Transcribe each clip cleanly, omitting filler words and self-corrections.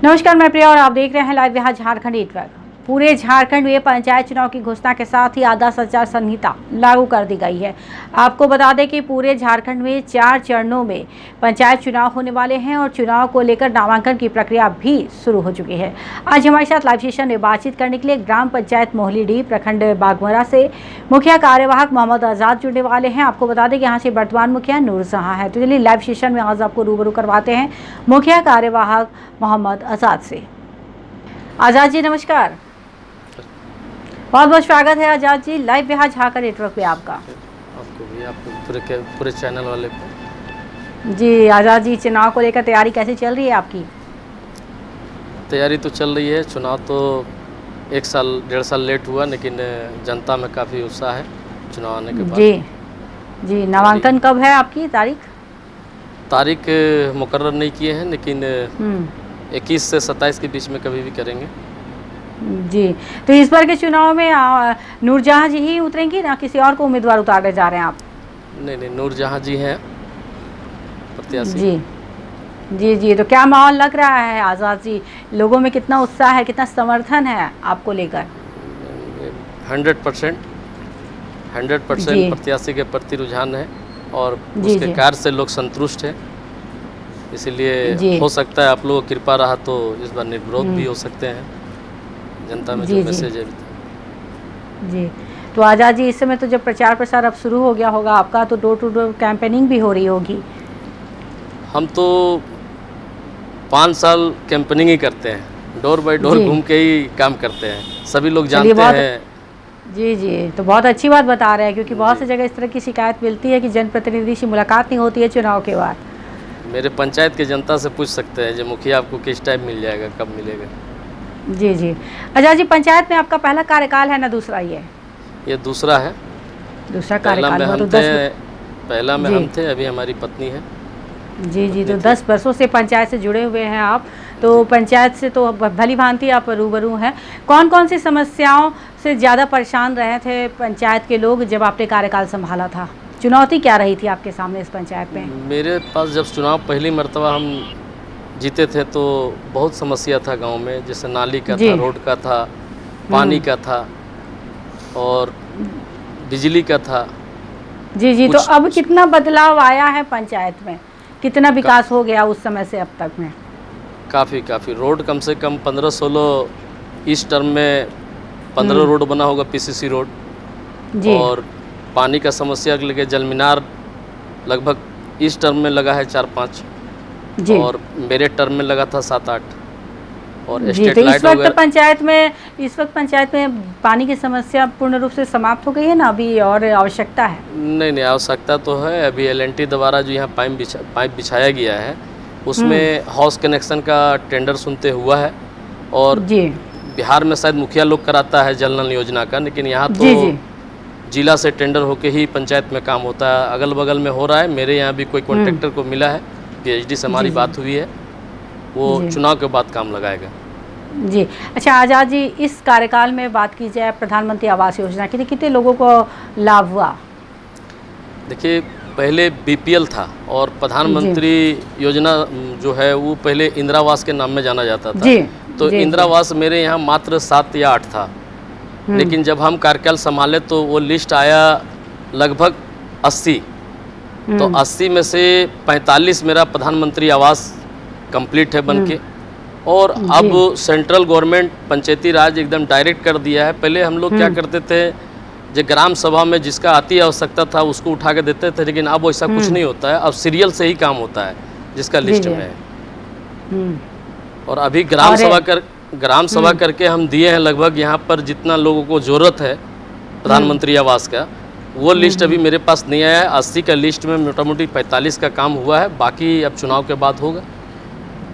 नमस्कार, मैं प्रिया और आप देख रहे हैं लाइव बिहार झारखंड नेटवर्क। पूरे झारखंड में पंचायत चुनाव की घोषणा के साथ ही आदर्श आचार संहिता लागू कर दी गई है। आपको बता दें कि पूरे झारखंड में 4 चरणों में पंचायत चुनाव होने वाले हैं और चुनाव को लेकर नामांकन की प्रक्रिया भी शुरू हो चुकी है। आज हमारे साथ लाइव सेशन में बातचीत करने के लिए ग्राम पंचायत मोहलीडीह प्रखंड बागमरा से मुखिया कार्यवाहक मोहम्मद आजाद जुड़ने वाले हैं। आपको बता दें कि यहाँ से वर्तमान मुखिया नूर जहां है। तो चलिए लाइव सेशन में आज आपको रूबरू करवाते हैं मुखिया कार्यवाहक मोहम्मद आजाद से। आजाद जी नमस्कार, बहुत बहुत स्वागत है आजाद जी लाइव बिहार झारखंड नेटवर्क पे आपका। आपको भी, आपको पूरे चैनल वाले को जी। आजाद जी, चुनाव को लेकर तैयारी कैसे चल रही है आपकी? तैयारी तो चल रही है। चुनाव तो 1-1.5 साल लेट हुआ, लेकिन जनता में काफ़ी उत्साह है चुनाव आने के बाद। जी, नामांकन कब है आपकी तारीख मुकर्रर नहीं किए हैं, लेकिन 21 से 27 के बीच में कभी भी करेंगे। जी, तो इस बार के चुनाव में नूरजहां जी ही उतरेंगी ना, किसी और को उम्मीदवार उतारने जा रहे हैं आप? नहीं, नूरजहां जी हैं प्रत्याशी। जी, तो क्या माहौल लग रहा है आज़ाद जी? लोगों में कितना उत्साह है, कितना समर्थन है आपको लेकर? 100% प्रत्याशी के प्रति रुझान है और उसके कार्य से लोग संतुष्ट हैं। इसीलिए हो सकता है आप लोगों की कृपा रहा तो इस बार निर्विरोध भी हो सकते हैं। जनता में जो मैसेज है जी। तो आजाद जी, इस समय तो जब प्रचार प्रसार अब शुरू हो गया होगा आपका, तो डोर टू डोर कैंपेनिंग भी हो रही होगी। हम तो 5 साल कैंपेनिंग ही करते हैं, डोर बाय डोर घूम के ही काम करते हैं। सभी लोग जानते हैं। जी, तो बहुत अच्छी बात बता रहे हैं, क्योंकि बहुत सी जगह इस तरह की शिकायत मिलती है कि जनप्रतिनिधि से मुलाकात नहीं होती है चुनाव के बाद। मेरे पंचायत के जनता से पूछ सकते हैं जो मुखिया आपको किस टाइम मिल जाएगा, कब मिलेगा। जी। आजाद जी, पंचायत में आपका पहला कार्यकाल है ना दूसरा? ये दूसरा है। दूसरा कार्यकाल पहला में हम थे, अभी हमारी पत्नी है। जी, तो 10 वर्षों से पंचायत से जुड़े हुए हैं आप, तो पंचायत से तो भली भांति आप रूबरू हैं। कौन कौन सी समस्याओं से ज़्यादा परेशान रहे थे पंचायत के लोग जब आपने कार्यकाल संभाला था? चुनौती क्या रही थी आपके सामने इस पंचायत में? मेरे पास जब चुनाव पहली मरतबा हम जीते थे तो बहुत समस्या था गांव में, जैसे नाली का था, रोड का था, पानी का था और बिजली का था। जी, तो अब कितना बदलाव आया है पंचायत में? कितना विकास हो गया उस समय से अब तक में? काफ़ी रोड कम से कम 15-16 इस टर्म में 15 रोड बना होगा, पीसीसी रोड। और पानी का समस्या के लिए जल मीनार लगभग इस टर्म में लगा है 4-5 और मेरे टर्म में लगा था 7-8 और स्ट्रीट तो लाइट वगैरह। इस वक्त पंचायत में पानी की समस्या पूर्ण रूप से समाप्त हो गई है ना अभी, और आवश्यकता है? नहीं, आवश्यकता तो है। अभी एल&टी द्वारा जो यहाँ पाइप बिछाया गया है उसमें हाउस कनेक्शन का टेंडर सुनते हुआ है और बिहार में शायद मुखिया लोग कराता है जल नल योजना का, लेकिन यहाँ तो जिला से टेंडर होके ही पंचायत में काम होता है। अगल बगल में हो रहा है। मेरे यहाँ भी कोई कॉन्ट्रैक्टर को मिला है, PhD से हमारी बात हुई है, वो चुनाव के बाद काम लगाएगा। जी, अच्छा आजाद जी, इस कार्यकाल में बात की जाए प्रधानमंत्री आवास योजना की, कितने लोगों को लाभ हुआ? देखिए, पहले BPL था और प्रधानमंत्री योजना जो है वो पहले इंदिरा आवास के नाम में जाना जाता था। तो इंदिरा आवास मेरे यहाँ मात्र 7 या 8 था, लेकिन जब हम कार्यकाल संभाले तो वो लिस्ट आया लगभग 80। तो 80 में से 45 मेरा प्रधानमंत्री आवास कंप्लीट है बनके, और अब सेंट्रल गवर्नमेंट पंचायती राज एकदम डायरेक्ट कर दिया है। पहले हम लोग क्या करते थे, जो ग्राम सभा में जिसका अति आवश्यकता था उसको उठा के देते थे, लेकिन अब वैसा कुछ नहीं होता है। अब सीरियल से ही काम होता है जिसका लिस्ट में है। और अभी ग्राम सभा करके हम दिए हैं लगभग यहाँ पर जितना लोगों को ज़रूरत है प्रधानमंत्री आवास का, वो लिस्ट अभी मेरे पास नहीं आया है। 80 का लिस्ट में मोटा मोटी 45 का काम हुआ है, बाकी अब चुनाव के बाद होगा।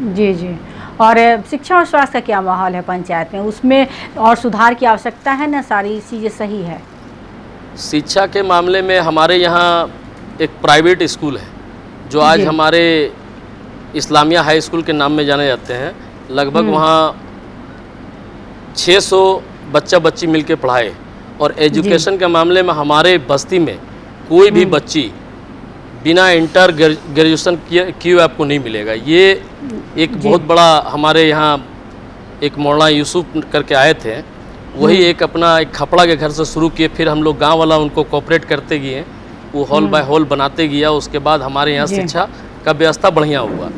जी, और शिक्षा और स्वास्थ्य का क्या माहौल है पंचायत में? उसमें और सुधार की आवश्यकता है ना? सारी चीज़ें सही है? शिक्षा के मामले में हमारे यहाँ एक प्राइवेट स्कूल है जो आज हमारे इस्लामिया हाई स्कूल के नाम में जाने जाते हैं। लगभग वहाँ 600 बच्चा बच्ची मिलके पढ़ाए, और एजुकेशन के मामले में हमारे बस्ती में कोई भी बच्ची बिना इंटर ग्रेजुएशन किए आपको नहीं मिलेगा। ये एक बहुत बड़ा हमारे यहाँ एक मौलाना यूसुफ करके आए थे, वही एक अपना एक खपड़ा के घर से शुरू किए, फिर हम लोग गांव वाला उनको कोऑपरेट करते गए, वो हॉल बाय हॉल बनाते गया। उसके बाद हमारे यहाँ शिक्षा का व्यवस्था बढ़िया हुआ।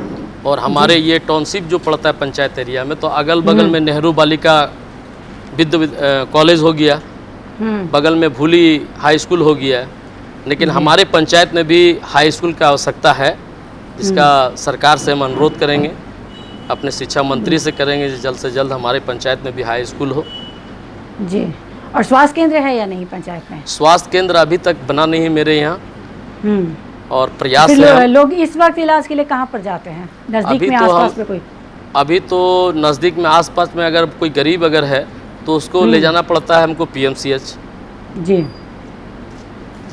और हमारे ये टाउनशिप जो पड़ता है पंचायत एरिया में, तो अगल बगल में नेहरू बालिका विद्या कॉलेज हो गया, बगल में भूली हाई स्कूल हो गया, लेकिन हमारे पंचायत में भी हाई स्कूल की आवश्यकता है, जिसका सरकार से हम अनुरोध करेंगे, अपने शिक्षा मंत्री से करेंगे जल्द से जल्द हमारे पंचायत में भी हाई स्कूल हो। जी। और स्वास्थ्य केंद्र है या नहीं पंचायत में? स्वास्थ्य केंद्र अभी तक बना नहीं है मेरे यहाँ, और प्रयास है। लोग इस वक्त इलाज के लिए कहाँ पर जाते हैं? नज़दीक में आसपास में कोई? अभी तो नज़दीक में आसपास में अगर कोई गरीब अगर है तो उसको ले जाना पड़ता है हमको PMCH जी,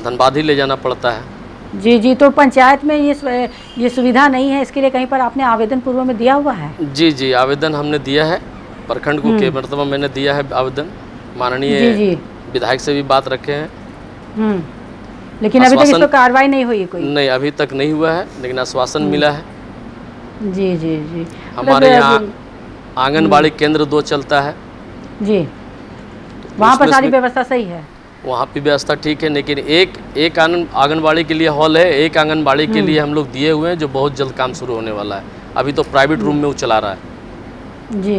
धनबाद ही ले जाना पड़ता है। जी जी। तो पंचायत में ये सुविधा नहीं है, इसके लिए कहीं पर आपने आवेदन पूर्व में दिया हुआ है? जी जी, आवेदन हमने दिया है, प्रखंड को के मतलब मैंने दिया है आवेदन, माननीय विधायक से भी बात रखे हैं, लेकिन अभी तक इस पर कार्रवाई नहीं हुई कोई? नहीं, अभी तक नहीं हुआ है, लेकिन आश्वासन मिला है। जी जी जी। हमारे यहाँ आंगनबाड़ी केंद्र 2 चलता है जी, वहाँ पर सारी व्यवस्था सही है? वहाँ पे व्यवस्था ठीक है, लेकिन एक आंगनबाड़ी के लिए हॉल है, एक आंगनबाड़ी के लिए हम लोग दिए हुए हैं, जो बहुत जल्द काम शुरू होने वाला है। अभी तो प्राइवेट रूम में वो चला रहा है। जी।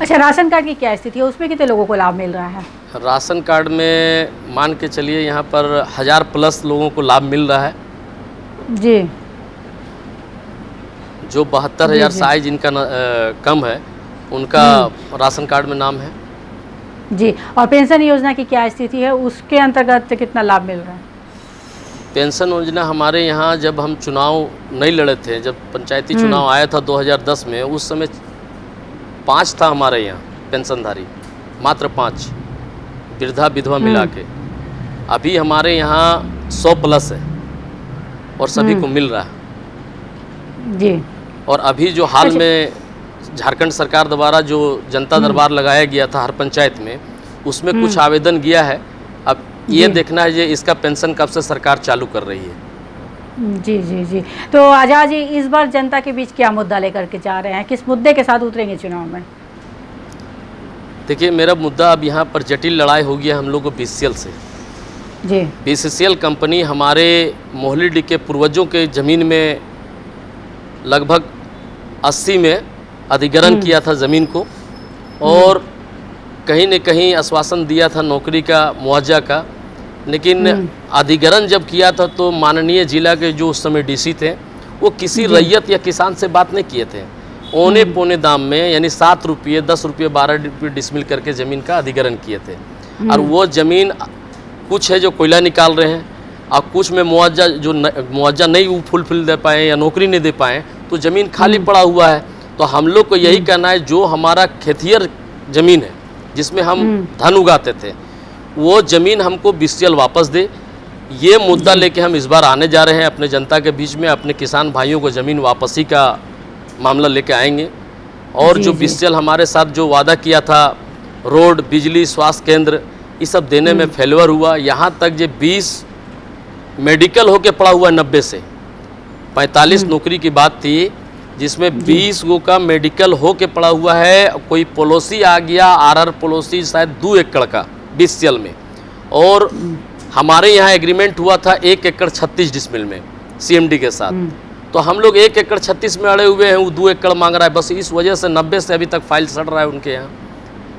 अच्छा, राशन कार्ड की क्या स्थिति है? उसमें कितने लोगों को लाभ मिल रहा है? राशन कार्ड में मान के चलिए यहाँ पर 1000+ लोगों को लाभ मिल रहा है जी। जो 72,000 साइज इनका कम है, उनका राशन कार्ड में नाम है जी। और पेंशन योजना की क्या स्थिति है? उसके अंतर्गत कितना लाभ मिल रहा है? पेंशन योजना हमारे यहाँ जब हम चुनाव नहीं लड़े थे, जब पंचायती चुनाव आया था 2010 में, उस समय 5 था हमारे यहाँ पेंशनधारी, मात्र 5 वृद्धा विधवा मिला के। अभी हमारे यहाँ 100+ है और सभी को मिल रहा है जी। और अभी जो हाल में झारखंड सरकार द्वारा जो जनता दरबार लगाया गया था हर पंचायत में, उसमें कुछ आवेदन गया है। अब ये देखना है कि इसका पेंशन कब से सरकार चालू कर रही है। जी जी जी। तो आजाद जी, इस बार जनता के बीच क्या मुद्दा लेकर के जा रहे हैं? किस मुद्दे के साथ उतरेंगे चुनाव में? देखिए, मेरा मुद्दा अब यहाँ पर जटिल लड़ाई हो गया हम लोग को BCL से जी। BCCL कंपनी हमारे मोहल्ली के पूर्वजों के ज़मीन में लगभग 80 में अधिग्रहण किया था ज़मीन को, और कहीं न कहीं आश्वासन दिया था नौकरी का, मुआवजा का, लेकिन अधिग्रहण जब किया था तो माननीय जिला के जो उस समय DC थे, वो किसी रैयत या किसान से बात नहीं किए थे। औने पौने दाम में, यानी 7 रुपये, 10 रुपये, 12 रुपये डिसमिल करके ज़मीन का अधिग्रहण किए थे। और वो ज़मीन कुछ है जो कोयला निकाल रहे हैं, और कुछ में मुआवजा जो मुआवजा नहीं फुलफिल दे पाए या नौकरी नहीं दे पाए, तो ज़मीन खाली पड़ा हुआ है। तो हम लोग को यही कहना है, जो हमारा खेतियर ज़मीन है जिसमें हम धान उगाते थे, वो ज़मीन हमको BCL वापस दे। ये मुद्दा लेके हम इस बार आने जा रहे हैं अपने जनता के बीच में, अपने किसान भाइयों को ज़मीन वापसी का मामला लेके आएंगे। और जो BCL हमारे साथ जो वादा किया था, रोड, बिजली, स्वास्थ्य केंद्र, ये सब देने में फेलवर हुआ। यहाँ तक जो 20 मेडिकल होके पड़ा हुआ 90 से 45 नौकरी की बात थी, जिसमें 20 गो का मेडिकल हो के पड़ा हुआ है। कोई पॉलिसी आ गया, RR पॉलिसी शायद 2 एकड़ का BCL में, और हमारे यहाँ एग्रीमेंट हुआ था 1 एकड़ 36 डिसमिल में CMD के साथ। तो हम लोग 1 एकड़ 36 में अड़े हुए हैं, वो 2 एकड़ मांग रहा है। बस इस वजह से 90 से अभी तक फाइल सड़ रहा है उनके यहाँ।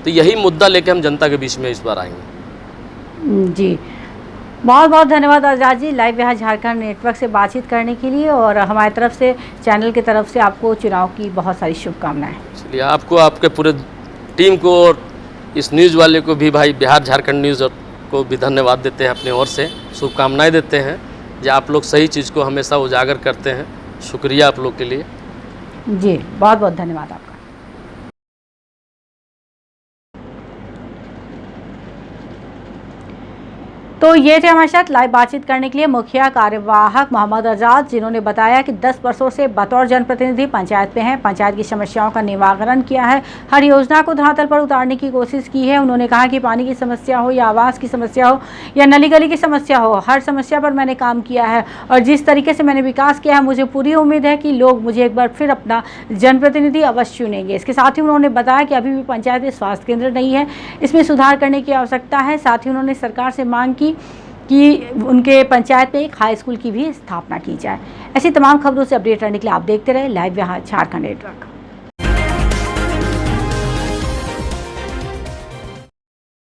तो यही मुद्दा लेके हम जनता के बीच में इस बार आएंगे। जी, बहुत बहुत धन्यवाद आजाद जी, लाइव बिहार झारखंड नेटवर्क से बातचीत करने के लिए, और हमारी तरफ से, चैनल की तरफ से आपको चुनाव की बहुत सारी शुभकामनाएं। चलिए, आपको, आपके पूरे टीम को और इस न्यूज़ वाले को भी, भाई बिहार झारखंड न्यूज़ को भी धन्यवाद देते हैं, अपनी ओर से शुभकामनाएं देते हैं, जो आप लोग सही चीज़ को हमेशा उजागर करते हैं। शुक्रिया आप लोग के लिए। जी, बहुत बहुत धन्यवाद आपका। तो ये थे हमारे साथ लाइव बातचीत करने के लिए मुखिया कार्यवाहक मोहम्मद आज़ाद, जिन्होंने बताया कि 10 वर्षों से बतौर जनप्रतिनिधि पंचायत में हैं, पंचायत की समस्याओं का निवारण किया है, हर योजना को धरातल पर उतारने की कोशिश की है। उन्होंने कहा कि पानी की समस्या हो या आवास की समस्या हो या नली गली की समस्या हो, हर समस्या पर मैंने काम किया है और जिस तरीके से मैंने विकास किया है, मुझे पूरी उम्मीद है कि लोग मुझे एक बार फिर अपना जनप्रतिनिधि अवश्य चुनेंगे। इसके साथ ही उन्होंने बताया कि अभी भी पंचायत में स्वास्थ्य केंद्र नहीं है, इसमें सुधार करने की आवश्यकता है। साथ ही उन्होंने सरकार से मांग की कि उनके पंचायत में एक हाई स्कूल की भी स्थापना की जाए। ऐसी तमाम खबरों से अपडेट रहने के लिए आप देखते रहे लाइव विहार झारखंड नेटवर्क।